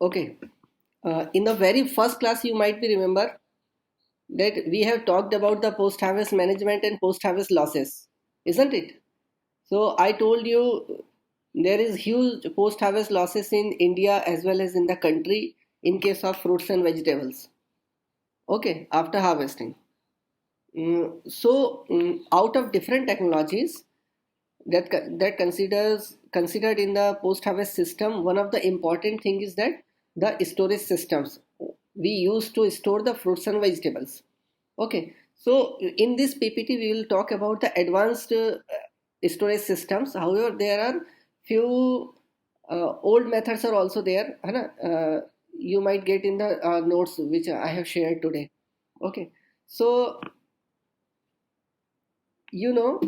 Okay. In the very first class, you might be remember that we have talked about the post-harvest management and post-harvest losses, isn't it? So I told you there is huge post-harvest losses in India as well as in the country in case of fruits and vegetables. Okay, after harvesting. Out of different technologies that considered in the post-harvest system, one of the important thing is that the storage systems we use to store the fruits and vegetables. Okay, so in this PPT we will talk about the advanced storage systems. However, there are few old methods are also there. है ना? You might get in the notes which I have shared today. Okay, so you know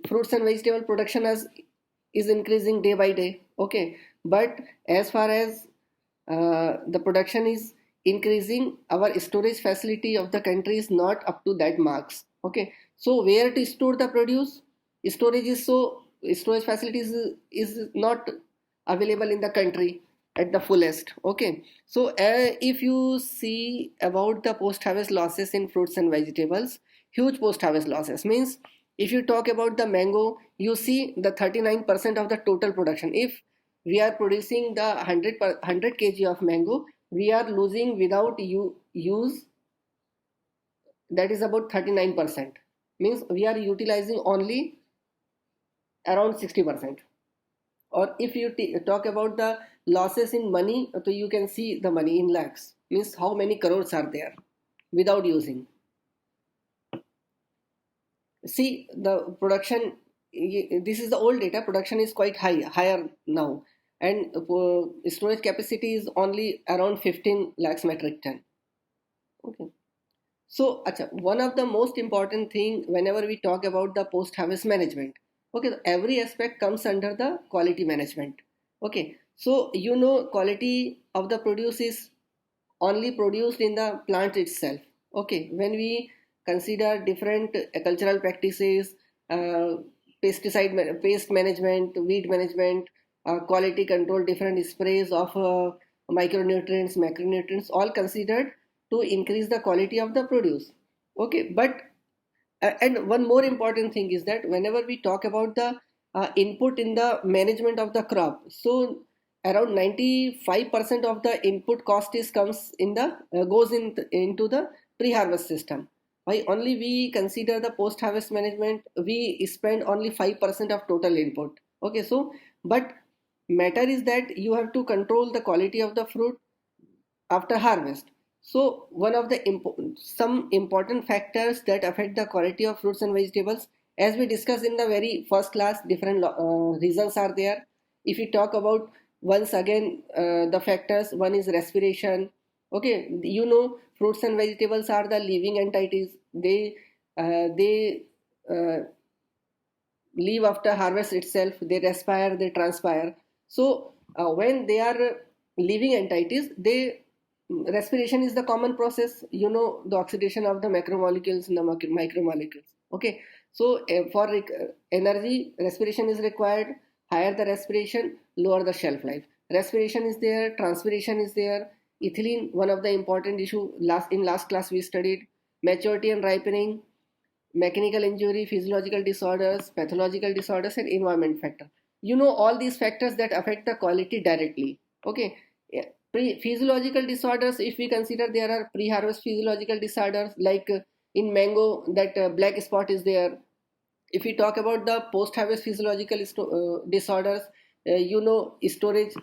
fruits and vegetable production is increasing day by day. Okay, but as far as the production is increasing, our storage facility of the country is not up to that marks. Okay, so where to store the produce? Storage is so storage facilities is not available in the country at the fullest. Okay, so if you see about the post harvest losses in fruits and vegetables, huge post harvest losses means if you talk about the mango, you see the 39% of the total production. If we are producing the 100 kg of mango, we are losing without use, that is about 39%. Means we are utilizing only around 60%. Or if you talk about the losses in money, so you can see the money in lakhs. Means how many crores are there without using. See the production, this is the old data. Production is quite higher now, and storage capacity is only around 15 lakhs metric ton. Okay, so one of the most important thing whenever we talk about the post harvest management, okay, every aspect comes under the quality management. Okay, so quality of the produce is only produced in the plant itself. Okay, when we consider different cultural practices, uh, pest management, weed management, quality control, different sprays of micronutrients, macronutrients, all considered to increase the quality of the produce. Okay, but and one more important thing is that whenever we talk about the input in the management of the crop, so around 95% of the input cost is comes in the goes into the pre-harvest system. Why only we consider the post-harvest management, we spend only 5% of total input. Okay, so but matter is that you have to control the quality of the fruit after harvest. So one of the some important factors that affect the quality of fruits and vegetables, as we discussed in the very first class, different reasons are there. If we talk about once again the factors, one is respiration. Okay, fruits and vegetables are the living entities. They live after harvest itself. They respire, they transpire. So when they are living entities, they respiration is the common process. The oxidation of the macromolecules and the micromolecules. Okay, so for energy, respiration is required. Higher the respiration, lower the shelf life. Respiration is there, transpiration is there. Ethylene, one of the important issue. Last class we studied maturity and ripening, mechanical injury, physiological disorders, pathological disorders, and environment factor. All these factors that affect the quality directly. Okay, yeah. Physiological disorders, if we consider, there are pre-harvest physiological disorders like in mango that black spot is there. If we talk about the post-harvest physiological disorders, storage,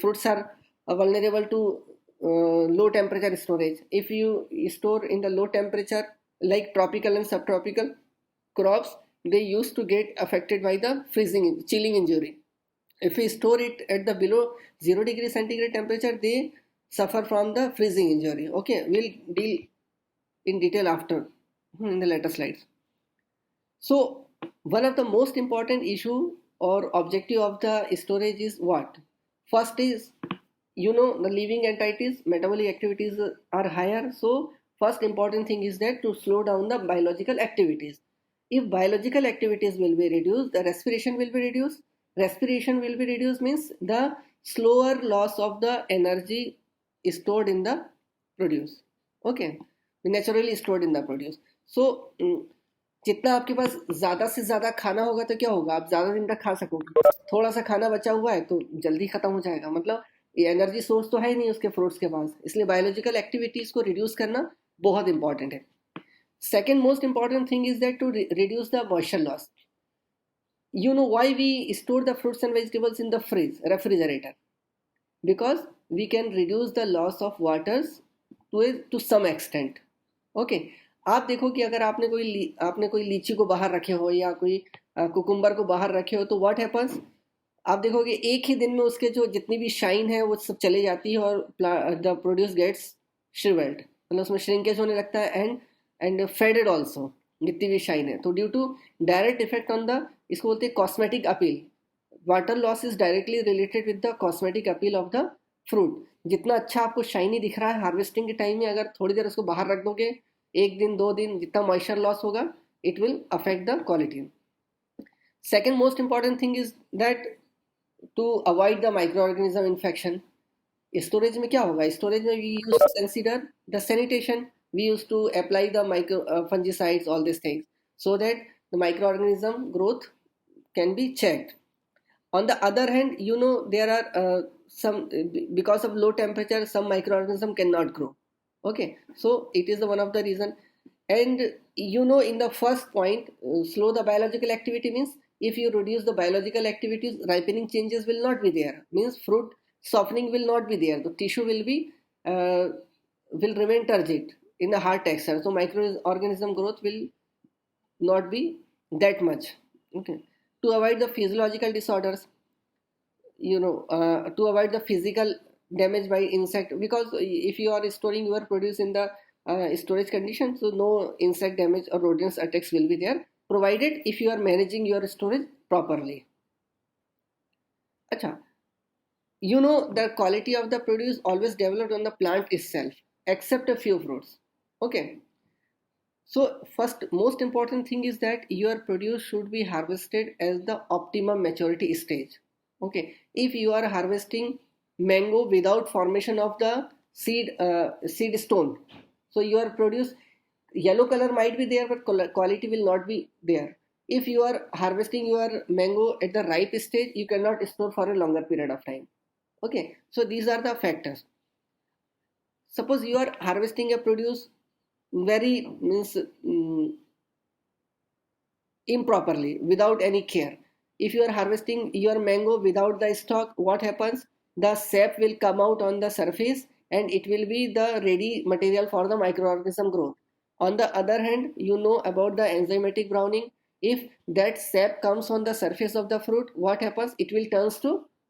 fruits are vulnerable to low temperature storage. If you store in the low temperature, like tropical and subtropical crops, they used to get affected by the chilling injury. If we store it at the below 0 degree centigrade temperature, they suffer from the freezing injury. Okay, we'll deal in detail after in the later slides. So one of the most important issue or objective of the storage is what? First is, the living entities metabolic activities are higher. So first important thing is that to slow down the biological activities. If biological activities will be reduced, the respiration will be reduced, Respiration will be reduced means the slower loss of the energy stored in the produce. Okay, naturally stored in the produce. So जितना आपके पास ज़्यादा से ज़्यादा खाना होगा तो क्या होगा, आप ज़्यादा दिन तक खा सकोगे. थोड़ा सा खाना बचा हुआ है तो जल्दी ख़त्म हो जाएगा, मतलब ये एनर्जी सोर्स तो है ही नहीं उसके फ्रूट्स के पास, इसलिए बायोलॉजिकल एक्टिविटीज़ को रिड्यूस करना बहुत इंपॉर्टेंट है. Second most important thing is that to reduce the moisture loss. You know why we store the fruits and vegetables in the fridge, refrigerator? Because we can reduce the loss of waters to some extent. Okay, आप देखो कि अगर आपने कोई लीची को बाहर रखे हो या कोई कुकुम्बर को बाहर रखे हो तो व्हाट हैपन्स, आप देखोगे एक ही दिन में उसके जो जितनी भी शाइन है वो सब चले जाती है और द प्रोड्यूस गेट्स श्रिवेल्ड, मतलब उसमें श्रिंकेज होने लगता है एंड फेडेड ऑल्सो, जितनी भी शाइन है. तो due to direct effect on the, इसको बोलते हैं cosmetic appeal. Water loss is directly related with the cosmetic appeal of the fruit. जितना अच्छा आपको शाइनी दिख रहा है हार्वेस्टिंग के टाइम में, अगर थोड़ी देर उसको बाहर रख दोगे, एक दिन 2 दिन, जितना मॉइस्चर लॉस होगा it will affect the quality. Second most important thing is that to avoid the microorganism infection. Storage में क्या होगा, स्टोरेज में we use consider the sanitation, we used to apply the fungicides, all these things, so that the microorganism growth can be checked. On the other hand, there are some, because of low temperature some microorganism cannot grow. Okay, so it is one of the reason. And in the first point, slow the biological activity means if you reduce the biological activities, ripening changes will not be there, means fruit softening will not be there, the tissue will remain turgid in the hard texture, so microorganism growth will not be that much. Okay, to avoid the physiological disorders, to avoid the physical damage by insect, because if you are storing your produce in the storage condition, so no insect damage or rodents attacks will be there, provided if you are managing your storage properly. Acha, the quality of the produce always developed on the plant itself, except a few fruits. Okay, so first most important thing is that your produce should be harvested as the optimum maturity stage. Okay, if you are harvesting mango without formation of the seed stone, so your produce yellow color might be there but quality will not be there. If you are harvesting your mango at the ripe stage, you cannot store for a longer period of time. Okay, so these are the factors. Suppose you are harvesting a produce very means improperly, without any care. If you are harvesting your mango without the stalk, what happens, the sap will come out on the surface and it will be the ready material for the microorganism growth. On the other hand, about the enzymatic browning. If that sap comes on the surface of the fruit, what happens, it will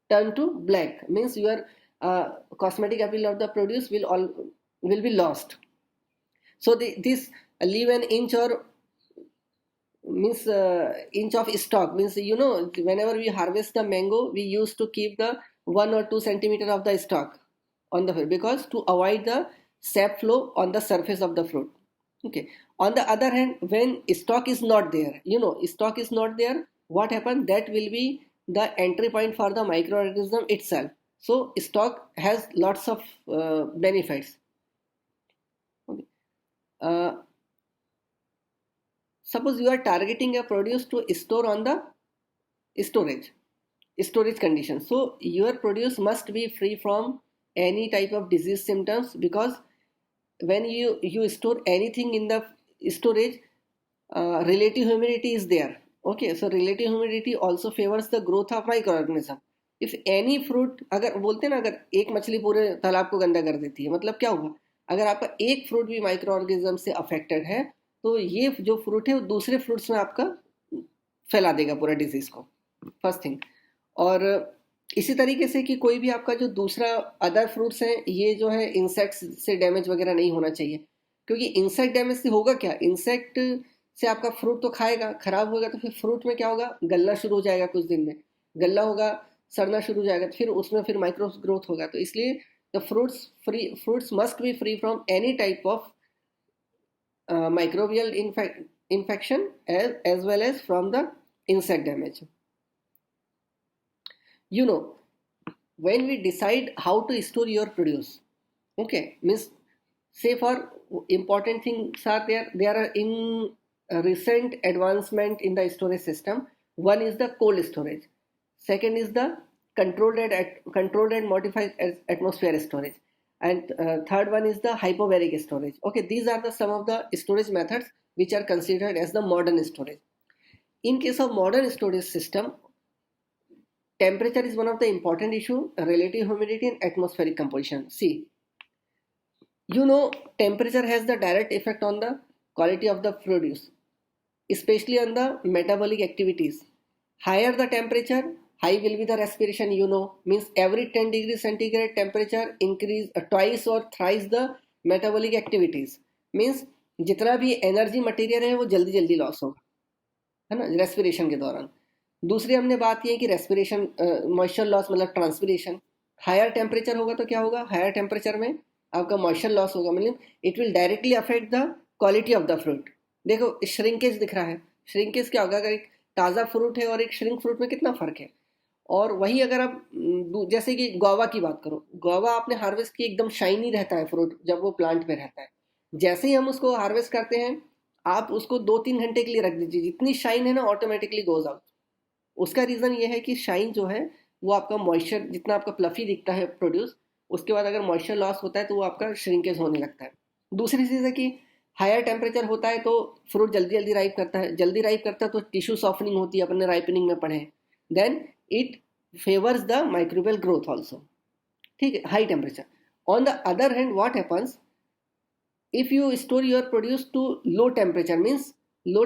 turn to black, means your cosmetic appeal of the produce will be lost. So this leave an inch or means inch of stock, means whenever we harvest the mango, we used to keep the 1 or 2 centimeter of the stock on the fruit, because to avoid the sap flow on the surface of the fruit. Okay, on the other hand, when stock is not there, what happens, that will be the entry point for the microorganism itself. So stock has lots of benefits. Suppose you are targeting a produce to store on the storage condition, so your produce must be free from any type of disease symptoms, because when you store anything in the storage, relative humidity is there. Okay, so relative humidity also favors the growth of microorganism. If any fruit, अगर बोलते हैं ना, अगर एक मछली पूरे तालाब को गंदा कर देती है, मतलब क्या होगा, अगर आपका एक फ्रूट भी माइक्रो ऑर्गेनिज्म से अफेक्टेड है तो ये जो फ्रूट है वो दूसरे फ्रूट्स में आपका फैला देगा पूरा डिजीज को, फर्स्ट थिंग. और इसी तरीके से कि कोई भी आपका जो दूसरा अदर फ्रूट्स हैं, ये जो है इंसेक्ट्स से डैमेज वगैरह नहीं होना चाहिए, क्योंकि इंसेक्ट डैमेज से होगा क्या, इंसेक्ट से आपका फ्रूट तो खाएगा, खराब होगा तो फिर फ्रूट में क्या होगा, गलना शुरू हो जाएगा, कुछ दिन में गलना होगा, सड़ना शुरू हो जाएगा, तो फिर उसमें फिर माइक्रो ग्रोथ होगा. तो इसलिए the fruits must be free from any type of microbial infection as well as from the insect damage. You know, when we decide how to store your produce, okay, means, say for important things are there are in recent advancement in the storage system. One is the cold storage, second is the controlled and modified atmosphere storage, and third one is the hyperbaric storage. Okay, these are the some of the storage methods which are considered as the modern storage. In case of modern storage system, temperature is one of the important issue, relative humidity and atmospheric composition. See, temperature has the direct effect on the quality of the produce, especially on the metabolic activities. Higher the temperature, high will be the respiration, means every 10 degrees centigrade temperature increase twice or thrice the metabolic activities, means जितना भी energy material है वो जल्दी जल्दी loss होगा, है ना, respiration के दौरान. दूसरी हमने बात की है कि रेस्पिरेशन, मॉइस्चर लॉस मतलब ट्रांसपिरेशन. हायर टेम्परेचर होगा तो क्या होगा, हायर टेम्परेचर में आपका मॉइस्चर लॉस होगा, मतलब it will directly affect the quality of the fruit. देखो श्रिंकेज दिख रहा है, श्रिंकेज क्या होगा, अगर एक ताज़ा फ्रूट है और एक श्रिंक फ्रूट में कितना फ़र्क है. और वही अगर आप जैसे कि गुआवा की बात करो, गुआवा आपने हार्वेस्ट की एकदम शाइनी रहता है फ्रूट जब वो प्लांट पे रहता है. जैसे ही हम उसको हार्वेस्ट करते हैं, आप उसको 2-3 घंटे के लिए रख दीजिए, जितनी शाइन है ना ऑटोमेटिकली गोज आउट. उसका रीज़न ये है कि शाइन जो है वो आपका मॉइस्चर, जितना आपका प्लफी दिखता है प्रोड्यूस, उसके बाद अगर मॉइस्चर लॉस होता है तो वो आपका श्रिंकेज होने लगता है. दूसरी चीज़ है कि हायर टेम्परेचर होता है तो फ्रूट जल्दी जल्दी राइप करता है, जल्दी राइप करता है तो टिश्यू सॉफ्टनिंग होती है, अपने राइपनिंग में पढ़े. Then it favours the microbial growth also. ठीक है, high temperature. On the other hand what happens if you store your produce to low temperature, means low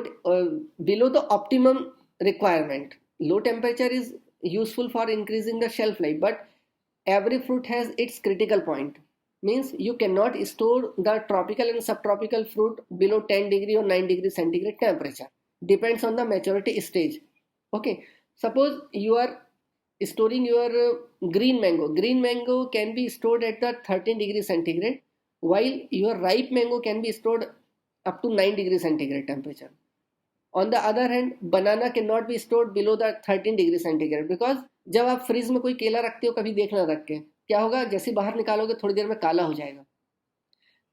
below the optimum requirement. Low temperature is useful for increasing the shelf life, but every fruit has its critical point, means you cannot store the tropical and subtropical fruit below 10 degree or 9 degree centigrade temperature, depends on the maturity stage. Okay, suppose you are storing your green mango can be stored at the 13 degree centigrade, while your ripe mango can be stored up to 9 degrees centigrade temperature. On the other hand, banana cannot be stored below the 13 degree centigrade, because जब आप freeze में कोई केला रखते हो, कभी देखना रख के क्या होगा, जैसे बाहर निकालोगे थोड़ी देर में काला हो जाएगा.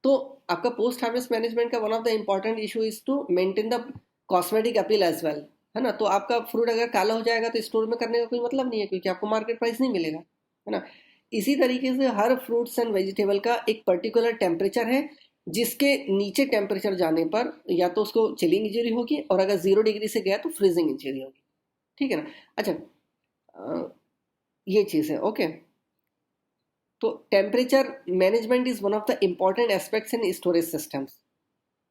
तो आपका पोस्ट हार्वेस्ट मैनेजमेंट का one of the important issue is to maintain the cosmetic appeal as well, है ना. तो आपका फ्रूट अगर काला हो जाएगा तो स्टोर में करने का कोई मतलब नहीं है, क्योंकि आपको मार्केट प्राइस नहीं मिलेगा, है ना. इसी तरीके से हर फ्रूट्स एंड वेजिटेबल का एक पर्टिकुलर टेम्परेचर है, जिसके नीचे टेम्परेचर जाने पर या तो उसको चिलिंग इंजरी होगी, और अगर 0 डिग्री से गया तो फ्रीजिंग इंजरी होगी. ठीक है ना. अच्छा, ये चीज़ है. ओके, तो temperature management is one of the important aspects in storage systems.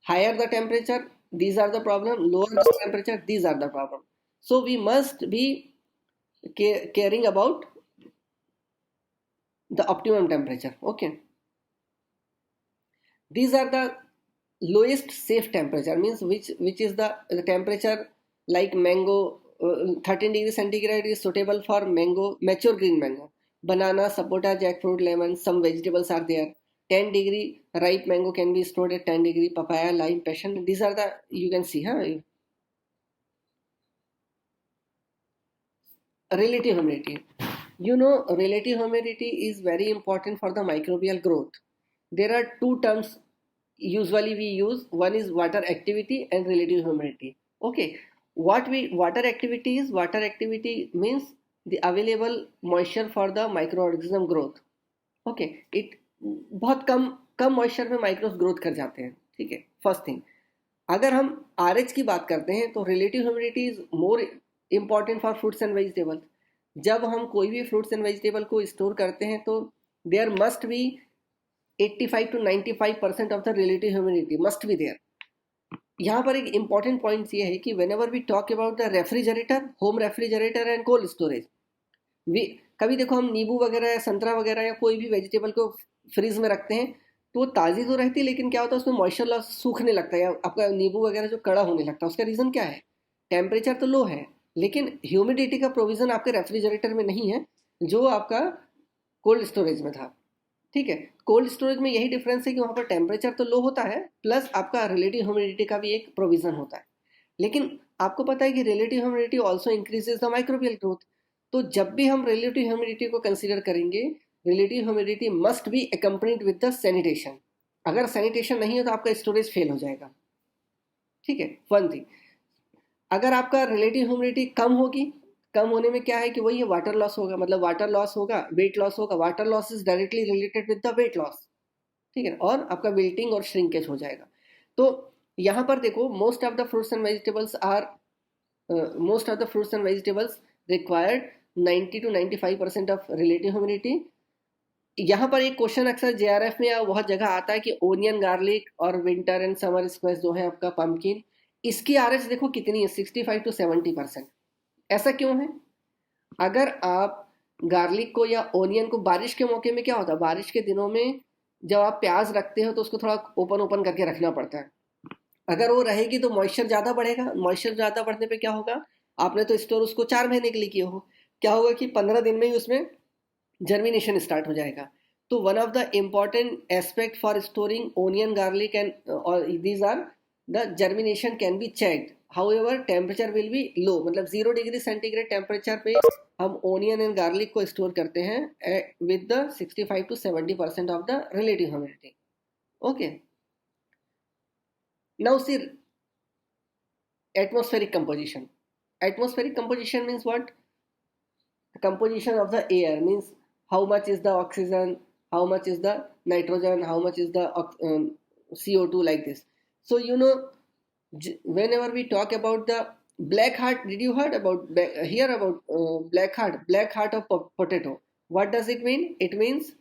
Higher the temperature, these are the problem. Lower the temperature, these are the problem. So we must be caring about the optimum temperature. Okay, these are the lowest safe temperature, means which is the temperature, like mango, 13 degree centigrade is suitable for mango, mature green mango. Banana, sapota, jackfruit, lemon, some vegetables are there. 10 degree ripe mango can be stored at 10 degree, papaya, lime, passion. These are the, you can see, relative humidity. Relative humidity is very important for the microbial growth. There are two terms usually we use. One is water activity and relative humidity. Okay, water activity is, water activity means the available moisture for the microorganism growth. Okay, it बहुत कम moisture में माइक्रोस growth कर जाते हैं. ठीक है, first thing. अगर हम RH की बात करते हैं तो relative humidity is more important for fruits and vegetables. जब हम कोई भी फ्रूट्स एंड वेजिटेबल को स्टोर करते हैं तो there must be 85 to 95% of the relative humidity must be there. यहाँ पर एक इंपॉर्टेंट पॉइंट ये है कि whenever we talk about the refrigerator, home refrigerator and cold storage, कभी देखो हम नींबू वगैरह या संतरा वगैरह या कोई भी वेजिटेबल को फ्रीज में रखते हैं तो वो ताज़ी तो रहती है, लेकिन क्या होता है उसमें मॉइस्चर लॉस, सूखने लगता है, या आपका नींबू वगैरह जो कड़ा होने लगता है. उसका रीज़न क्या है, टेम्परेचर तो लो है, लेकिन ह्यूमिडिटी का प्रोविज़न आपके रेफ्रिजरेटर में नहीं है जो आपका कोल्ड स्टोरेज में था. ठीक है, कोल्ड स्टोरेज में यही डिफरेंस है कि वहाँ पर टेम्परेचर तो लो होता है, प्लस आपका रिलेटिव ह्यूमिडिटी का भी एक प्रोविज़न होता है. लेकिन आपको पता है कि relative humidity also increases the microbial growth. तो जब भी हम रिलेटिव ह्यूमिडिटी को कंसीडर करेंगे, relative humidity must be accompanied with the sanitation. अगर सैनिटेशन नहीं हो तो आपका स्टोरेज फेल हो जाएगा, ठीक है। वन थिंग, अगर आपका रिलेटिव ह्यूमिडिटी कम होगी, कम होने में क्या है कि वही वाटर लॉस होगा, मतलब वाटर लॉस होगा, वेट लॉस होगा। Water loss is directly related with the weight loss, ठीक है, और आपका विल्टिंग और श्रिंकेज हो जाएगा। तो यहाँ पर देखो, most of the fruits and vegetables are most of the fruits and vegetables required 90 to 95% of relative humidity। यहाँ पर एक क्वेश्चन अक्सर जेआरएफ में या बहुत जगह आता है कि ओनियन, गार्लिक और विंटर एंड समर स्क्वेश जो है आपका पंपकिन, इसकी आरएच देखो कितनी है, 65 to 70%। ऐसा क्यों है? अगर आप गार्लिक को या ओनियन को, बारिश के मौके में क्या होता है, बारिश के दिनों में जब आप प्याज रखते हो तो उसको थोड़ा ओपन ओपन करके रखना पड़ता है। अगर वो रहेगी तो मॉइस्चर ज़्यादा बढ़ेगा, मॉइस्चर ज़्यादा बढ़ने पे क्या होगा, आपने तो स्टोर उसको 4 महीने के लिए किया हो, क्या होगा कि 15 दिन में ही उसमें जर्मिनेशन स्टार्ट हो जाएगा। तो one of the important aspect for storing onion, garlic and और these are the germination can be checked. However temperature will be low, मतलब 0 डिग्री सेंटीग्रेड टेम्परेचर पे हम ओनियन एंड गार्लिक को स्टोर करते हैं with the 65 to 70% of the relative humidity. Okay, now see atmospheric composition. Atmospheric composition means what? Composition of the air means how much is the oxygen, how much is the nitrogen, how much is the CO2, like this. So you know, whenever we talk about the black heart, did you hear about black heart of potato? What does it mean? It means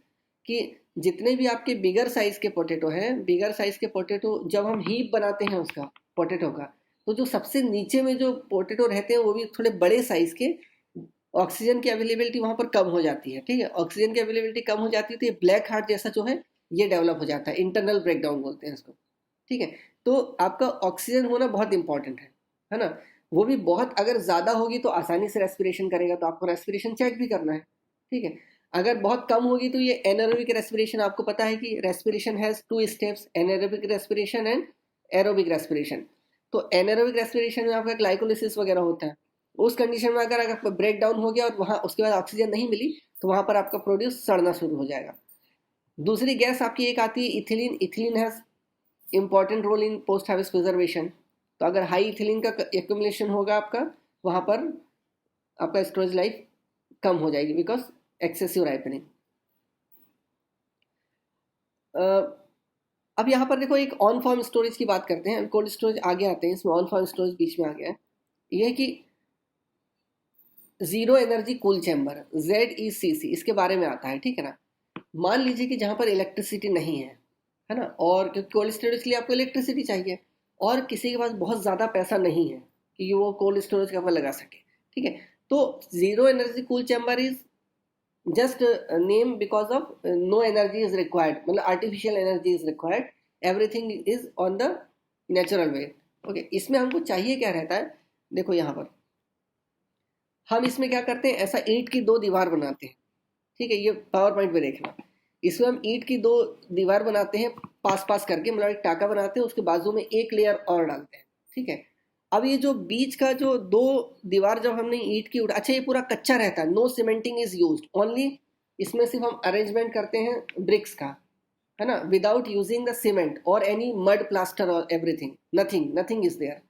कि जितने भी आपके bigger size के potato हैं, bigger size के potato जब हम heap बनाते हैं उसका पोटैटो का, तो जो सबसे नीचे में जो पोटैटो रहते हैं वो भी थोड़े बड़े साइज के, ऑक्सीजन की अवेलेबिलिटी वहाँ पर कम हो जाती है, ठीक है। ऑक्सीजन की अवेलेबिलिटी कम हो जाती है तो ये ब्लैक हार्ट जैसा जो है ये डेवलप हो जाता है, इंटरनल ब्रेकडाउन बोलते हैं इसको, ठीक है। तो आपका ऑक्सीजन होना बहुत इंपॉर्टेंट है ना। वो भी बहुत अगर ज़्यादा होगी तो आसानी से रेस्पिरेशन करेगा, तो आपको रेस्पिरेशन चेक भी करना है, ठीक है। अगर बहुत कम होगी तो ये एनारोबिक रेस्पिरेशन, आपको पता है कि respiration has 2 steps, anaerobic respiration and aerobic respiration. तो एनारोबिक रेस्पिरेशन में आपका ग्लाइकोलिसिस वगैरह होता है, उस कंडीशन में अगर आपका ब्रेक डाउन हो गया और वहाँ उसके बाद ऑक्सीजन नहीं मिली तो वहाँ पर आपका प्रोड्यूस सड़ना शुरू हो जाएगा। दूसरी गैस आपकी एक आती है ethylene. Ethylene has important role in post harvest preservation. तो अगर हाई इथिलीन का एक्यूमुलेशन होगा आपका, वहाँ पर आपका स्टोरेज लाइफ कम हो जाएगी बिकॉज एक्सेसिव राइपनिंग। अब यहाँ पर देखो एक ऑन फॉर्म स्टोरेज की बात करते हैं, कोल्ड स्टोरेज आगे आते हैं, इसमें ऑन फॉर्म स्टोरेज बीच में आ गया है। यह कि zero energy cool chamber, ZECC, इसके बारे में आता है, ठीक है ना। मान लीजिए कि जहाँ पर इलेक्ट्रिसिटी नहीं है ना, और क्योंकि कोल्ड स्टोरेज के लिए आपको इलेक्ट्रिसिटी चाहिए और किसी के पास बहुत ज़्यादा पैसा नहीं है कि वो कोल्ड स्टोरेज का लगा सके, ठीक है। तो zero energy cool chamber is just name because of no energy is required, मतलब artificial energy is required, everything is on the natural way। Okay, इसमें हमको चाहिए क्या रहता है, देखो यहाँ पर हम इसमें क्या करते हैं, ऐसा ईंट की 2 दीवार बनाते हैं, ठीक है। ये पावर पॉइंट पे देखना, इसमें हम ईंट की 2 दीवार बनाते हैं पास पास करके, मतलब एक टाका बनाते हैं, उसके बाजू में एक लेयर और डालते हैं, ठीक है। अब ये जो बीच का जो 2 दीवार जब हमने ईंट की अच्छा ये पूरा कच्चा रहता है, no cementing is used, only इसमें सिर्फ हम अरेंजमेंट करते हैं ब्रिक्स का, है ना, विदाउट यूजिंग द सीमेंट और एनी मड प्लास्टर और एवरीथिंग, नथिंग इज देयर,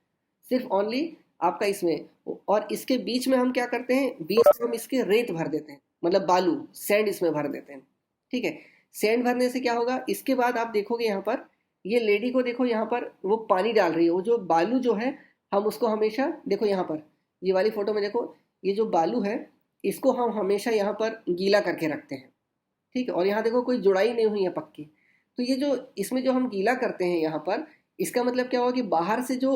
सिर्फ ओनली आपका इसमें। और इसके बीच में हम क्या करते हैं, बीच में हम इसके रेत भर देते हैं, मतलब बालू, सैंड इसमें भर देते हैं, ठीक है। सैंड भरने से क्या होगा, इसके बाद आप देखोगे यहाँ पर ये लेडी को देखो, यहाँ पर वो पानी डाल रही है, वो जो बालू जो है हम उसको हमेशा, देखो यहाँ पर ये वाली फोटो में देखो, ये जो बालू है इसको हम हमेशा यहाँ पर गीला करके रखते हैं, ठीक है। और यहाँ देखो कोई जुड़ाई नहीं हुई है पक्की, तो ये जो इसमें जो हम गीला करते हैं यहाँ पर, इसका मतलब क्या होगा कि बाहर से जो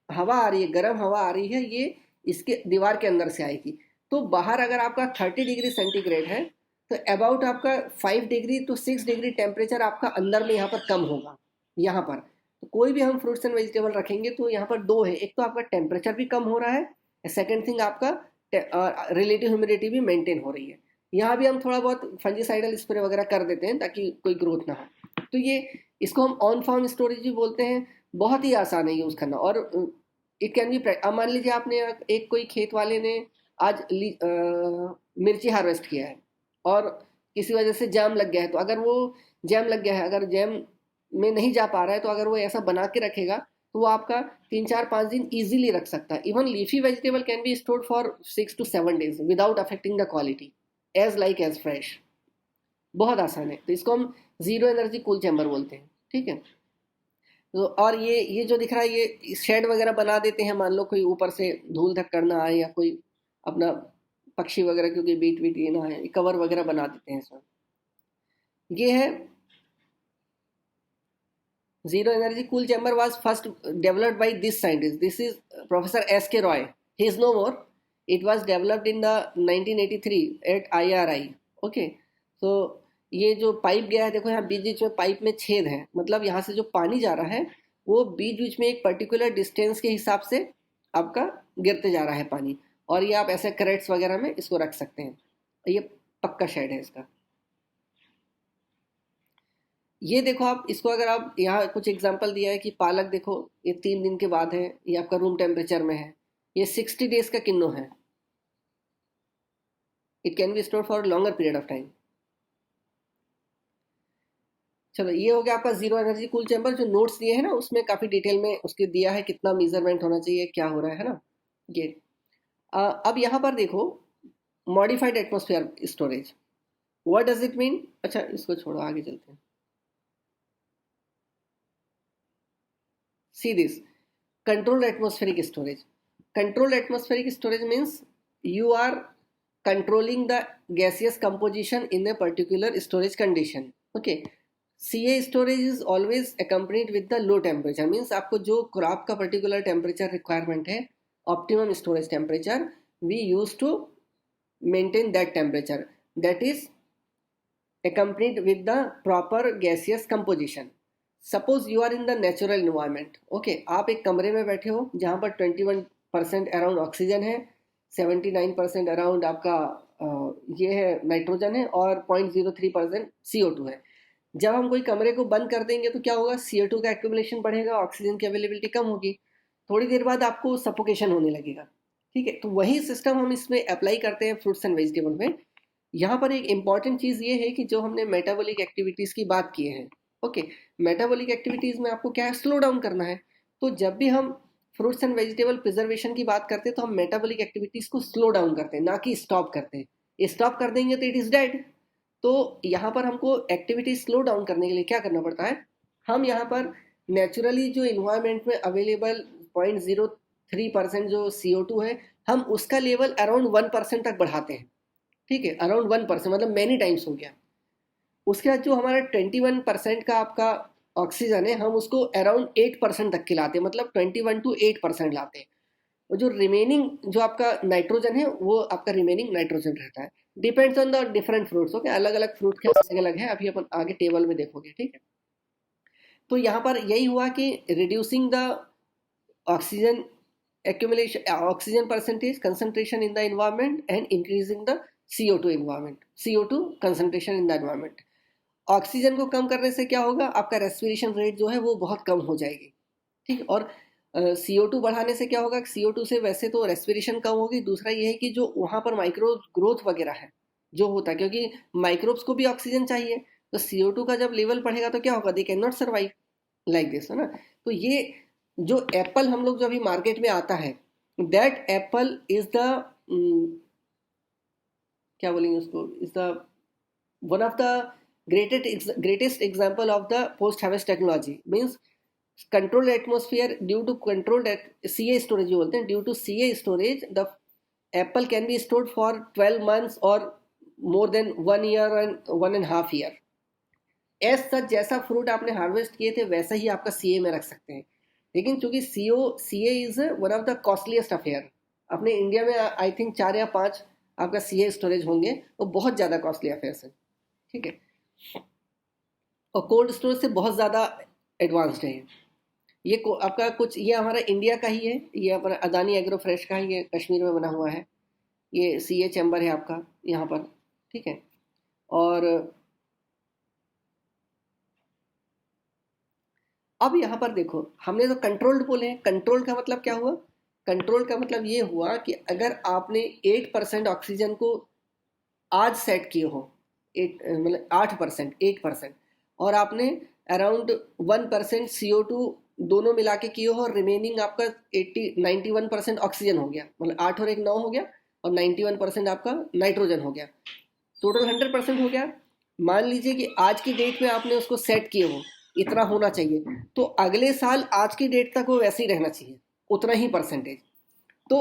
हवा आ रही है, गर्म हवा आ रही है, ये इसके दीवार के अंदर से आएगी। तो बाहर अगर आपका 30 डिग्री सेंटीग्रेड है तो अबाउट आपका 5 डिग्री to 6 डिग्री टेम्परेचर आपका अंदर में यहाँ पर कम होगा। यहाँ पर तो कोई भी हम फ्रूट्स एंड वेजिटेबल रखेंगे तो यहाँ पर 2 है, एक तो आपका टेम्परेचर भी कम हो रहा है, सेकेंड थिंग आपका रिलेटिव ह्यूमिडिटी भी मेंटेन हो रही है। यहाँ भी हम थोड़ा बहुत फंजीसाइडल स्प्रे वगैरह कर देते हैं ताकि कोई ग्रोथ ना हो। तो ये इसको हम ऑन फार्म स्टोरेज भी बोलते हैं, बहुत ही आसान है यूज़ करना। और इट कैन बी, अब मान लीजिए आपने एक कोई खेत वाले ने आज मिर्ची हार्वेस्ट किया है और किसी वजह से जाम लग गया है, तो अगर वो जैम लग गया है, अगर जैम में नहीं जा पा रहा है, तो अगर वो ऐसा बना के रखेगा तो वो आपका 3 4 5 दिन इजीली रख सकता है. Even leafy vegetable can be stored for 6 to 7 days without affecting the quality, as fresh. बहुत आसान है. तो इसको हम जीरो एनर्जी कूल चैम्बर बोलते हैं. ठीक है. तो और ये जो दिख रहा है, ये शेड वगैरह बना देते हैं. मान लो कोई ऊपर से धूल धक्कर ना आए या कोई अपना पक्षी वगैरह क्योंकि बीट वीट ये ना है, कवर वगैरह बना देते हैं इसमें. ये है zero energy cool chamber was first developed by this scientist. This is Professor S.K. Roy. He is no more. It was developed in the 1983 at IRI. Okay. So ये जो पाइप गया है, देखो यहाँ बीच बीच में पाइप में छेद है, मतलब यहाँ से जो पानी जा रहा है वो बीच बीच में एक पर्टिकुलर डिस्टेंस के हिसाब से आपका गिरते जा रहा है पानी. और ये आप ऐसे करेट्स वगैरह में इसको रख सकते हैं. ये पक्का शेड है इसका. ये देखो आप इसको, अगर आप यहाँ कुछ एग्जांपल दिया है कि पालक देखो ये 3 दिन के बाद है, ये आपका रूम टेम्परेचर में है, ये 60 days का किन्नो है. It can be store for longer period of time. चलो ये हो गया आपका जीरो एनर्जी कूल चैम्बर. जो नोट्स दिए हैं ना उसमें काफ़ी डिटेल में उसके दिया है कितना मेजरमेंट होना चाहिए, क्या हो रहा है ना. ये अब यहाँ पर देखो modified atmosphere storage, what does it mean. अच्छा इसको छोड़ो, आगे चलते हैं. See this controlled atmospheric storage. Controlled atmospheric storage means you are controlling the gaseous composition in a particular storage condition. Okay. CA storage is always accompanied with the low temperature. Means आपको जो crop का particular temperature requirement है, optimum storage temperature, we used to maintain that temperature. That is accompanied with the proper gaseous composition. Suppose you are in the natural environment. Okay, आप एक कमरे में बैठे हो जहाँ पर 21% अराउंड ऑक्सीजन है, 79% अराउंड आपका ये है नाइट्रोजन है और 0.03% CO2 है. जब हम कोई कमरे को बंद कर देंगे तो क्या होगा, CO2 का एक्यूमुलेशन बढ़ेगा, ऑक्सीजन की अवेलेबिलिटी कम होगी, थोड़ी देर बाद आपको सफोकेशन होने लगेगा. ठीक है. तो वही सिस्टम हम इसमें अप्लाई करते हैं फ्रूट्स एंड वेजिटेबल में. यहाँ पर एक इंपॉर्टेंट चीज़ ये है कि जो हमने मेटाबॉलिक एक्टिविटीज़ की बात की है, ओके, मेटाबॉलिक एक्टिविटीज़ में आपको क्या है, स्लो डाउन करना है. तो जब भी हम फ्रूट्स एंड वेजिटेबल प्रिजर्वेशन की बात करते हैं तो हम मेटाबॉलिक एक्टिविटीज़ को स्लो डाउन करते हैं, ना कि स्टॉप करते हैं. स्टॉप कर देंगे तो इट इज़ डेड. तो यहाँ पर हमको एक्टिविटी स्लो डाउन करने के लिए क्या करना पड़ता है, हम यहाँ पर नेचुरली जो इन्वायरमेंट में अवेलेबल 0.03% जो CO2 है, हम उसका लेवल अराउंड 1% तक बढ़ाते हैं. ठीक है, अराउंड 1%, मतलब मैनी टाइम्स हो गया. उसके बाद जो हमारा 21% का आपका ऑक्सीजन है, हम उसको अराउंड 8% तक के लाते हैं, मतलब 21 to 8% लाते हैं. और जो रिमेनिंग जो आपका नाइट्रोजन है वो आपका रिमेनिंग नाइट्रोजन रहता है. Depends on the different fruits. Okay, अलग अलग फ्रूट के अलग अलग है, अभी अपन आगे टेबल में देखोगे. ठीक है. तो यहाँ पर यही हुआ कि reducing the oxygen accumulation oxygen percentage concentration in the environment and increasing the CO2 concentration in the environment. Oxygen को कम करने से क्या होगा, आपका रेस्पिरेशन रेट जो है वो बहुत कम हो जाएगी. ठीक. और CO2 बढ़ाने से क्या होगा, CO2 से वैसे तो रेस्पिरेशन कम होगी, दूसरा ये है कि जो वहाँ पर माइक्रो ग्रोथ वगैरह है जो होता है, क्योंकि माइक्रोब्स को भी ऑक्सीजन चाहिए, तो CO2 का जब लेवल बढ़ेगा तो क्या होगा, they can not survive like this, है ना. तो ये जो एप्पल हम लोग जो अभी मार्केट में आता है, दैट एप्पल इज द क्या बोलेंगे उसको, is the one of the greatest example of the post harvest technology. Means controlled atmosphere due to controlled CA storage जो बोलते हैं, due to CA storage the apple can be stored for 12 months or more than 1 year and 1.5 year. As such जैसा fruit आपने harvest किए थे वैसा ही आपका CA में रख सकते हैं. लेकिन चूंकि CA is one of the costliest affair, अपने इंडिया में आई थिंक 4 या 5 आपका CA स्टोरेज होंगे, वो बहुत ज़्यादा कॉस्टली अफेयर्स है. ठीक है. और कोल्ड स्टोरेज से बहुत ज़्यादा एडवांस्ड है. ये आपका कुछ, ये हमारा इंडिया का ही है, ये हमारा अदानी एग्रो फ्रेश का है, ये कश्मीर में बना हुआ है. ये CA चैम्बर है आपका यहाँ पर. ठीक है. और अब यहाँ पर देखो, हमने तो कंट्रोल्ड बोले हैं. कंट्रोल का मतलब क्या हुआ कंट्रोल का मतलब ये हुआ कि अगर आपने 8% ऑक्सीजन को आज सेट किए हो, 8%, 8%, और आपने अराउंड 1% CO2 दोनों मिला के किए हो, और रिमेनिंग आपका 91% ऑक्सीजन हो गया, मतलब 8 और 1 9 हो गया, और 91% आपका नाइट्रोजन हो गया, टोटल 100% हो गया। मान लीजिए कि आज की डेट में आपने उसको सेट किए हो, इतना होना चाहिए, तो अगले साल आज की डेट तक वो वैसे ही रहना चाहिए, उतना ही परसेंटेज। तो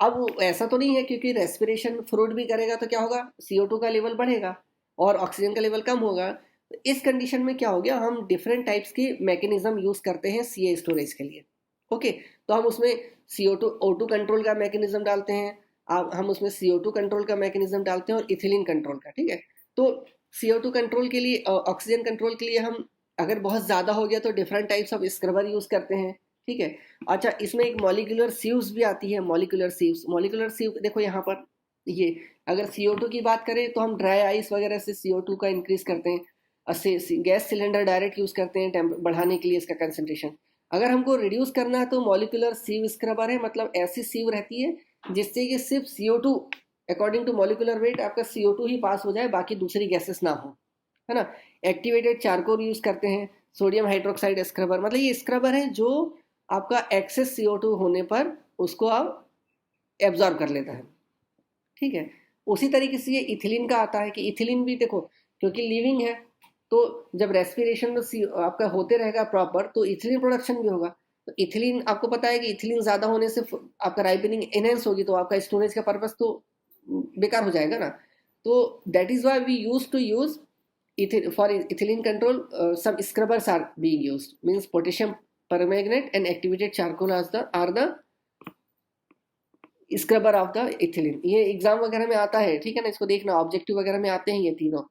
अब ऐसा तो नहीं है, क्योंकि रेस्पिरेशन फ्रूट भी करेगा तो क्या होगा, CO2 का लेवल बढ़ेगा और ऑक्सीजन का लेवल कम होगा। तो इस कंडीशन में क्या हो गया, हम डिफरेंट टाइप्स के मैकेनिज्म यूज करते हैं CA स्टोरेज के लिए। ओके, तो हम उसमें CO2 O2 कंट्रोल का मैकेनिज्म डालते हैं, हम उसमें CO2 कंट्रोल का मैकेनिज्म डालते हैं, और इथिलीन कंट्रोल का। ठीक है, तो CO2 कंट्रोल के लिए, ऑक्सीजन कंट्रोल के लिए हम अगर बहुत ज़्यादा हो गया तो different types of scrubber use करते हैं। ठीक है, अच्छा, इसमें एक मॉलिक्यूलर सीव्स भी आती है, मॉलिक्यूलर सीव देखो यहाँ पर, ये अगर CO2 की बात करें तो हम ड्राई आइस वगैरह से CO2 का इंक्रीज करते हैं, गैस सिलेंडर डायरेक्ट यूज़ करते हैं बढ़ाने के लिए इसका कंसंट्रेशन। अगर हमको रिड्यूस करना है तो मॉलिक्यूलर सीव स्क्रबर है, मतलब ऐसी सीव रहती है जिससे कि सिर्फ CO2, according to molecular weight आपका CO2 ही पास हो जाए, बाकी दूसरी गैसेस ना हो, है ना। एक्टिवेटेड चारकोल यूज़ करते हैं, सोडियम हाइड्रोक्साइड स्क्रबर, मतलब ये स्क्रबर है जो आपका एक्सेस CO2 होने पर उसको आप एब्जॉर्ब कर लेता है। ठीक है, उसी तरीके से ये इथिलीन का आता है कि इथिलीन भी देखो, क्योंकि लिविंग है, तो जब रेस्पिरेशन आपका होते रहेगा प्रॉपर, तो इथिलीन प्रोडक्शन भी होगा। तो इथिलीन, आपको पता है कि इथिलीन ज़्यादा होने से आपका राइपनिंग एनहेंस होगी, तो आपका स्टोरेज का पर्पस तो बेकार हो जाएगा ना। तो that is why we use to use for ethylene control some scrubbers are being used, means potassium permanganate and activated charcoal are the scrubber of the ethylene. ये एग्जाम वगैरह में आता है, ठीक है ना, इसको देखना, ऑब्जेक्टिव वगैरह में आते हैं ये तीनों,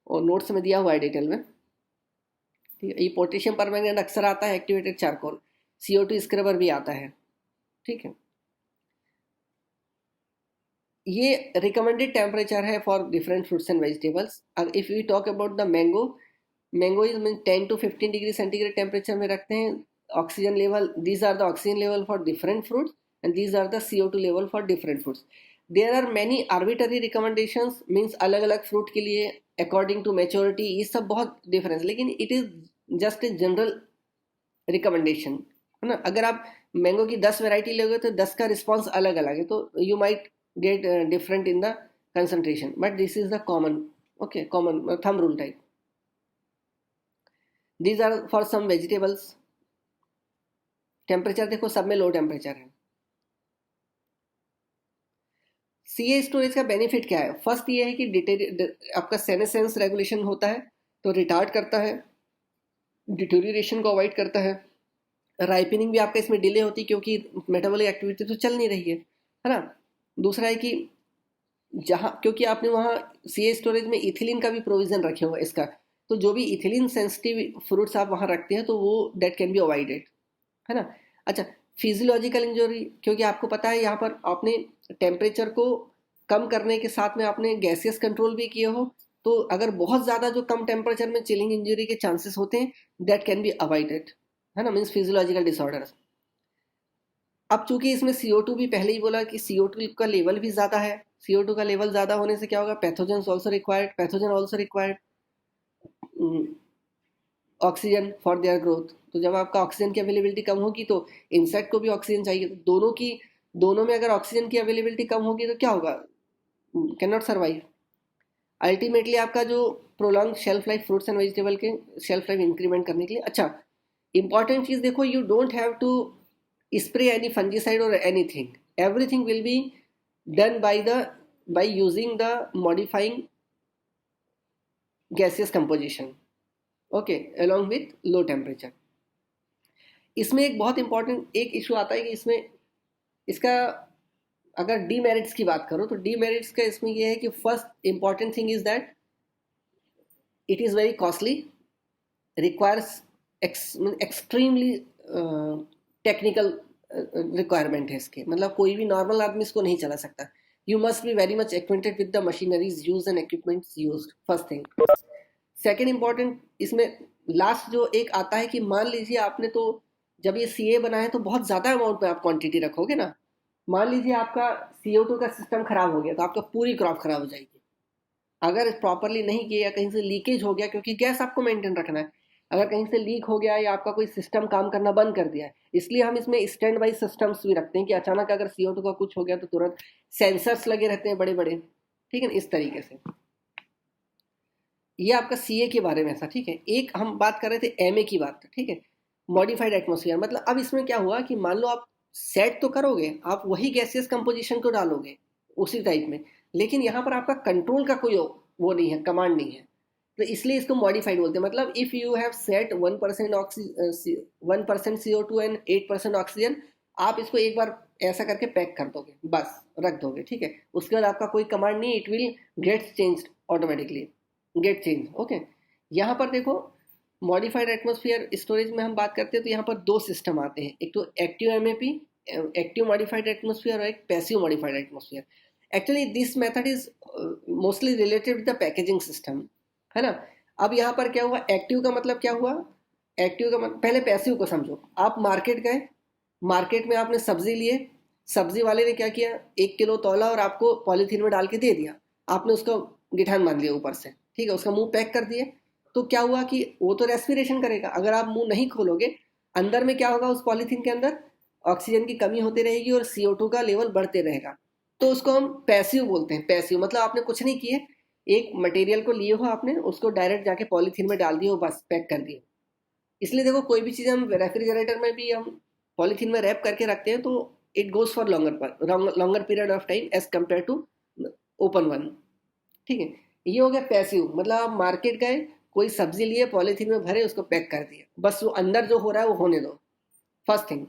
और नोट्स में दिया हुआ है डिटेल में। ठीक है, ये पोटेशियम परमैंगनेट अक्सर आता है, एक्टिवेटेड चारकोल, CO2 स्क्रबर भी आता है। ठीक है, ये रिकमेंडेड टेम्परेचर है for different fruits and vegetables. If we talk about the mango is mean 10 to 15 degree centigrade temperature में रखते हैं। Oxygen level, these are the oxygen level for different fruits and these are the CO2 level for different fruits. There are many arbitrary recommendations, means अलग अलग fruit के लिए according to maturity, ये सब बहुत डिफरेंस, लेकिन it is just a general recommendation, है ना। अगर आप मैंगो की 10 वैरायटी लोगे तो 10 का रिस्पॉन्स अलग अलग है, तो you might get different in the concentration, but this is the common, okay, common thumb rule type. These are for some vegetables. Temperature देखो सब में लो टेम्परेचर है। CA स्टोरेज का बेनिफिट क्या है? फर्स्ट ये है कि आपका सेनेसेंस रेगुलेशन होता है, तो रिटार्ड करता है, डिटोरिएशन को अवॉइड करता है, राइपनिंग भी आपका इसमें डिले होती है क्योंकि मेटाबॉलिक एक्टिविटी तो चल नहीं रही है ना। दूसरा है कि जहाँ, क्योंकि आपने वहाँ CA स्टोरेज में इथिलीन का भी प्रोविजन रखे हुआ है इसका, तो जो भी इथिलीन सेंसिटिव फ्रूट्स आप वहाँ रखते हैं तो वो दैट कैन बी अवॉइडेड, है ना। अच्छा, फिजियोलॉजिकल इंजरी, क्योंकि आपको पता है यहाँ पर आपने टेम्परेचर को कम करने के साथ में आपने गैसियस कंट्रोल भी किए हो, तो अगर बहुत ज़्यादा जो कम टेम्परेचर में चिलिंग इंजरी के चांसेस होते हैं, दैट कैन बी अवॉइडेड, है ना, मीन्स फिजियोलॉजिकल डिसऑर्डर्स। अब चूंकि इसमें CO2 भी पहले ही बोला कि CO2 का लेवल भी ज़्यादा है, CO2 का लेवल ज़्यादा होने से क्या होगा, pathogen also required oxygen for their growth. तो जब आपका ऑक्सीजन की अवेलेबिलिटी कम होगी तो इंसेक्ट को भी ऑक्सीजन चाहिए, तो दोनों में अगर ऑक्सीजन की अवेलेबिलिटी कम होगी तो क्या होगा, कैन नॉट सर्वाइव। अल्टीमेटली आपका जो prolong shelf life fruits and vegetable के शेल्फ लाइफ इंक्रीमेंट करने के लिए, अच्छा इंपॉर्टेंट चीज़ देखो, you don't have to spray any fungicide or anything, everything will be done by using the modifying gaseous composition, okay, along with low temperature। इसमें एक बहुत इंपॉर्टेंट एक इशू आता है कि इसमें इसका अगर डीमेरिट्स की बात करो तो डीमेरिट्स का इसमें यह है कि first important thing is that it is very costly, requires extremely technical requirement है इसके, मतलब कोई भी नॉर्मल आदमी इसको नहीं चला सकता। You must be very much acquainted with the machineries use and equipments use, first thing. Second important इसमें लास्ट जो एक आता है कि मान लीजिए आपने तो जब ये CA बना है तो बहुत ज़्यादा अमाउंट में आप क्वांटिटी रखोगे ना, मान लीजिए आपका CO2 का सिस्टम खराब हो गया तो आपका पूरी क्रॉप खराब हो जाएगी। अगर प्रॉपरली नहीं किया या कहीं से लीकेज हो गया, क्योंकि गैस आपको मेंटेन रखना है, अगर कहीं से लीक हो गया या आपका कोई सिस्टम काम करना बंद कर दिया है, इसलिए हम इसमें स्टैंड बाई सिस्टम्स भी रखते हैं कि अचानक अगर CO2 का कुछ हो गया तो तुरंत सेंसर्स लगे रहते हैं बड़े बड़े, ठीक है, इस तरीके से। ये आपका CA के बारे में था, ठीक है। एक हम बात कर रहे थे MA की बात, ठीक है, मॉडिफाइड एटमोसफियर। मतलब अब इसमें क्या हुआ कि मान लो आप सेट तो करोगे, आप वही गैसियस कंपोजिशन को डालोगे उसी टाइप में, लेकिन यहाँ पर आपका कंट्रोल का कोई वो नहीं है, कमांड नहीं है, तो इसलिए इसको मॉडिफाइड बोलते हैं। मतलब if you have set 1% CO2 and 8% oxygen, आप इसको एक बार ऐसा करके पैक कर दोगे, बस रख दोगे, ठीक है। उसके बाद आपका कोई कमांड नहीं, it will get change automatically, get change, okay. यहाँ पर देखो मॉडिफाइड एटमॉस्फेयर स्टोरेज में हम बात करते हैं तो यहाँ पर दो सिस्टम आते हैं, एक तो active MAP, active modified atmosphere, और एक passive modified atmosphere. Actually this method is mostly related with the packaging system, है ना। अब यहाँ पर क्या हुआ, एक्टिव का मतलब क्या हुआ, एक्टिव का मतलब, पहले पैसिव को समझो। आप मार्केट गए, मार्केट में आपने सब्जी लिए, सब्जी वाले ने क्या किया, 1 किलो तौला और आपको पॉलीथीन में डाल के दे दिया, आपने उसका गिठान बांध लिया ऊपर से, ठीक है, उसका मुंह पैक कर दिए। तो क्या हुआ कि वो तो रेस्पिरेशन करेगा, अगर आप मुंह नहीं खोलोगे, अंदर में क्या होगा, उस पॉलीथीन के अंदर ऑक्सीजन की कमी होती रहेगी और CO2 का लेवल बढ़ते रहेगा। तो उसको हम पैसिव बोलते हैं। पैसिव मतलब आपने कुछ नहीं किए, एक मटेरियल को लिए हो आपने, उसको डायरेक्ट जाके पॉलीथीन में डाल दिए हो, बस पैक कर दिए। इसलिए देखो कोई भी चीज़ हम रेफ्रिजरेटर में भी हम पॉलीथीन में रैप करके रखते हैं तो it goes for longer period of time as compare to open one, ठीक है। ये हो गया पैसिव, मतलब आप मार्केट गए, कोई सब्जी लिए, पॉलीथीन में भरे, उसको पैक कर दिया, बस वो अंदर जो हो रहा है वो होने दो, फर्स्ट थिंग।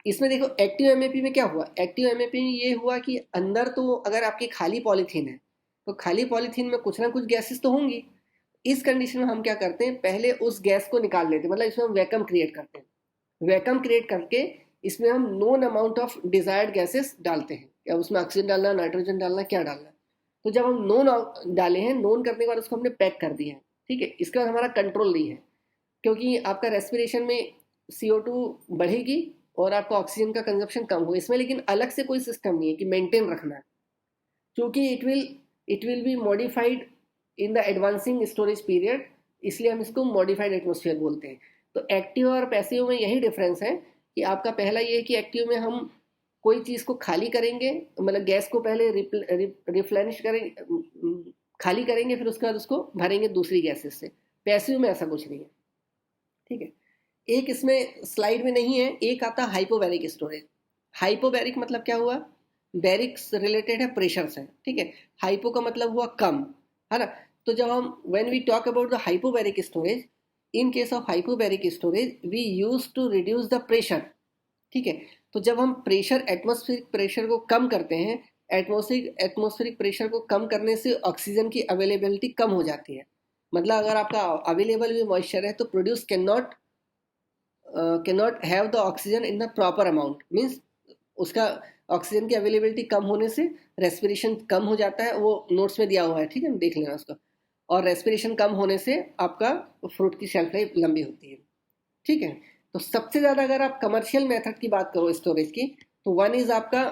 इसमें देखो एक्टिव MAP में क्या हुआ, एक्टिव MAP में ये हुआ कि अंदर तो अगर आपकी खाली पॉलीथीन है तो खाली पॉलीथीन में कुछ ना कुछ गैसेस तो होंगी। इस कंडीशन में हम क्या करते हैं, पहले उस गैस को निकाल लेते हैं, मतलब इसमें हम वैक्यूम क्रिएट करते हैं। वैक्यूम क्रिएट करके इसमें हम known amount of desired gases डालते हैं, या उसमें ऑक्सीजन डालना, नाइट्रोजन डालना, क्या डालना। तो जब हम नोन डाले हैं, नोन करने के बाद उसको हमने पैक कर दिया है, ठीक है। इसके बाद हमारा कंट्रोल नहीं है, क्योंकि आपका रेस्पिरेशन में CO2 बढ़ेगी और आपका ऑक्सीजन का कंजप्शन कम होगा इसमें, लेकिन अलग से कोई सिस्टम नहीं है कि मेंटेन रखना है, क्योंकि it will be modified in the advancing storage period, इसलिए हम इसको मॉडिफाइड एटमोसफियर बोलते हैं। तो एक्टिव और पैसिव में यही डिफरेंस है कि आपका पहला ये है कि एक्टिव में हम कोई चीज़ को खाली करेंगे, मतलब गैस को पहले रिप्लेनिश करेंगे, खाली करेंगे, फिर उसके बाद उसको भरेंगे दूसरी गैसेस से। पैसिव में ऐसा कुछ नहीं है, ठीक है। एक इसमें स्लाइड में नहीं है, एक आता है हाइपोबैरिक स्टोरेज। हाइपोबैरिक मतलब क्या हुआ, बैरिक्स रिलेटेड है प्रेशर से, ठीक है। हाइपो का मतलब हुआ कम, है ना। तो जब हम when we talk about the hypobaric storage, in case of hypobaric storage we use to reduce the pressure, ठीक है। तो जब हम प्रेशर, एटमॉस्फेरिक प्रेशर को कम करते हैं, एटमॉस्फेरिक प्रेशर को कम करने से ऑक्सीजन की अवेलेबिलिटी कम हो जाती है। मतलब अगर आपका अवेलेबल भी मॉइस्चर है तो produce can not have the oxygen in the proper amount, means उसका ऑक्सीजन की अवेलेबिलिटी कम होने से रेस्पिरेशन कम हो जाता है, वो नोट्स में दिया हुआ है, ठीक है, देख लेना उसका। और रेस्पिरेशन कम होने से आपका फ्रूट की शेल्फ लाइफ लंबी होती है, ठीक है। तो सबसे ज़्यादा अगर आप कमर्शियल मेथड की बात करो स्टोरेज की, तो वन इज आपका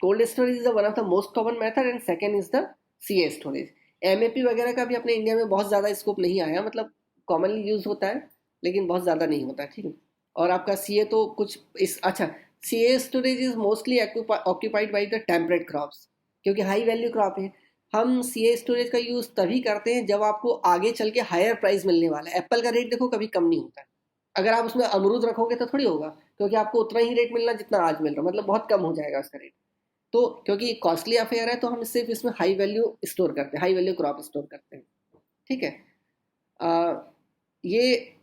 cold storage is one of the most common method, and second is the CA storage. MAP वगैरह का भी अपने इंडिया में बहुत ज़्यादा स्कोप नहीं आया, मतलब कॉमनली यूज होता है लेकिन बहुत ज़्यादा नहीं होता, ठीक है। और आपका CA तो कुछ इस, अच्छा, CA storage is mostly occupied by the temperate crops, क्योंकि हाई वैल्यू क्रॉप है। हम CA स्टोरेज का यूज़ तभी करते हैं जब आपको आगे चल के हायर प्राइस मिलने वाला है। एप्पल का रेट देखो कभी कम नहीं होता है, अगर आप उसमें अमरूद रखोगे तो थोड़ी होगा, क्योंकि आपको उतना ही रेट मिलना जितना आज मिल रहा है, मतलब बहुत कम हो जाएगा उसका रेट। तो क्योंकि कॉस्टली अफेयर है तो हम सिर्फ इसमें हाई वैल्यू स्टोर करते हैं, हाई वैल्यू क्रॉप स्टोर करते हैं, ठीक है। ये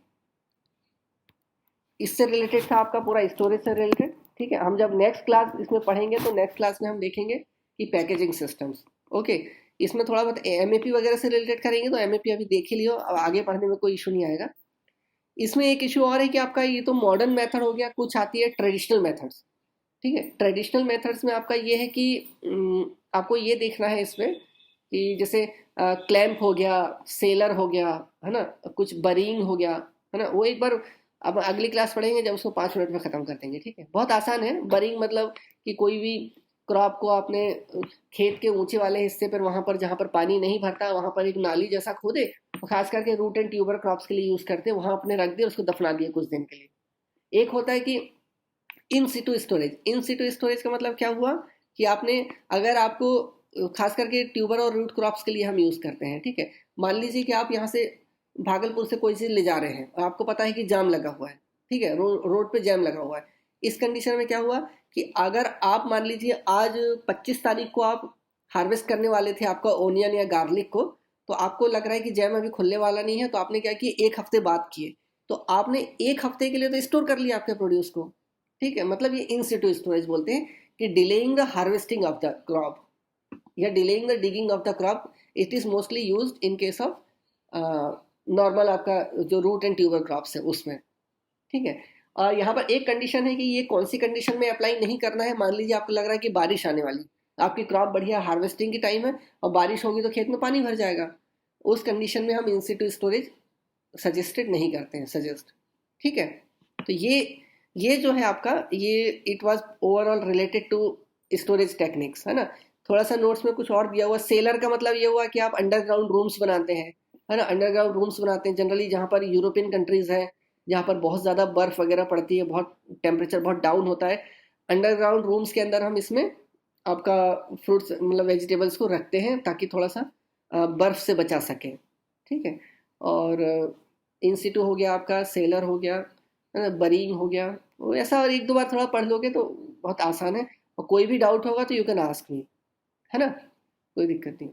इससे रिलेटेड था आपका पूरा स्टोरेज से रिलेटेड, ठीक है। हम जब नेक्स्ट क्लास इसमें पढ़ेंगे तो नेक्स्ट क्लास में हम देखेंगे कि पैकेजिंग सिस्टम्स, ओके। इसमें थोड़ा बहुत MAP वगैरह से रिलेटेड करेंगे, तो MAP अभी देख ही लियो, अब आगे पढ़ने में कोई इशू नहीं आएगा। इसमें एक इशू और है कि आपका ये तो मॉडर्न मेथड हो गया, कुछ आती है ट्रेडिशनल मेथड्स, ठीक है। ट्रेडिशनल मेथड्स में आपका ये है कि आपको ये देखना है इसमें कि जैसे क्लैंप हो गया, सेलर हो गया, है ना, कुछ बरिंग हो गया, है ना। वो एक बार अब अगली क्लास पढ़ेंगे जब उसको 5 मिनट में ख़त्म कर देंगे, ठीक है। बहुत आसान है। बरिंग मतलब कि कोई भी क्रॉप को आपने खेत के ऊंचे वाले हिस्से पर, वहां पर जहां पर पानी नहीं भरता, वहां पर एक नाली जैसा खोदे, खास करके रूट एंड ट्यूबर क्रॉप्स के लिए यूज करते हैं, वहां अपने रख दिया, उसको दफना दिया कुछ दिन के लिए। एक होता है कि इन सिटू स्टोरेज। इन सिटू स्टोरेज का मतलब क्या हुआ कि आपने, अगर आपको खास करके ट्यूबर और रूट क्रॉप्स के लिए हम यूज करते हैं, ठीक है, मान लीजिए कि आप यहाँ से भागलपुर से कोई चीज ले जा रहे हैं और आपको पता है कि जाम लगा हुआ है, ठीक है, रोड पे जैम लगा हुआ है। इस कंडीशन में क्या हुआ कि अगर आप मान लीजिए आज 25 तारीख को आप हार्वेस्ट करने वाले थे आपका ओनियन या गार्लिक को, तो आपको लग रहा है कि जैम अभी खुलने वाला नहीं है, तो आपने क्या किया, एक हफ्ते बाद किए, तो आपने एक हफ्ते के लिए तो स्टोर कर लिया आपके प्रोड्यूस को, ठीक है। मतलब ये इन सिटू स्टोरेज बोलते हैं कि delaying the harvesting of the crop या delaying the digging of the crop. It is mostly used in case of normal आपका जो रूट एंड ट्यूबर क्रॉप्स है उसमें, ठीक है। और यहाँ पर एक कंडीशन है कि ये कौन सी कंडीशन में अप्लाई नहीं करना है। मान लीजिए आपको लग रहा है कि बारिश आने वाली, आपकी क्रॉप बढ़िया हार्वेस्टिंग की टाइम है और बारिश होगी तो खेत में पानी भर जाएगा, उस कंडीशन में हम इन सिटू स्टोरेज सजेस्टेड नहीं करते हैं, सजेस्ट, ठीक है। तो ये जो है आपका, ये it was overall related to storage techniques, है ना। थोड़ा सा नोट्स में कुछ और दिया हुआ। सेलर का मतलब ये हुआ कि आप अंडरग्राउंड रूम्स बनाते हैं, है ना, अंडरग्राउंड रूम्स बनाते हैं जनरली जहाँ पर यूरोपियन कंट्रीज है, जहाँ पर बहुत ज़्यादा बर्फ़ वगैरह पड़ती है, बहुत टेम्परेचर बहुत डाउन होता है, अंडरग्राउंड रूम्स के अंदर हम इसमें आपका फ्रूट्स मतलब वेजिटेबल्स को रखते हैं ताकि थोड़ा सा बर्फ़ से बचा सके, ठीक है। और इन सिटू हो गया आपका, सेलर हो गया, है ना, बरीइंग हो गया। वो ऐसा और एक दो बार थोड़ा पढ़ लोगे तो बहुत आसान है, और कोई भी डाउट होगा तो यू कैन आस्क मी, है ना, कोई दिक्कत नहीं।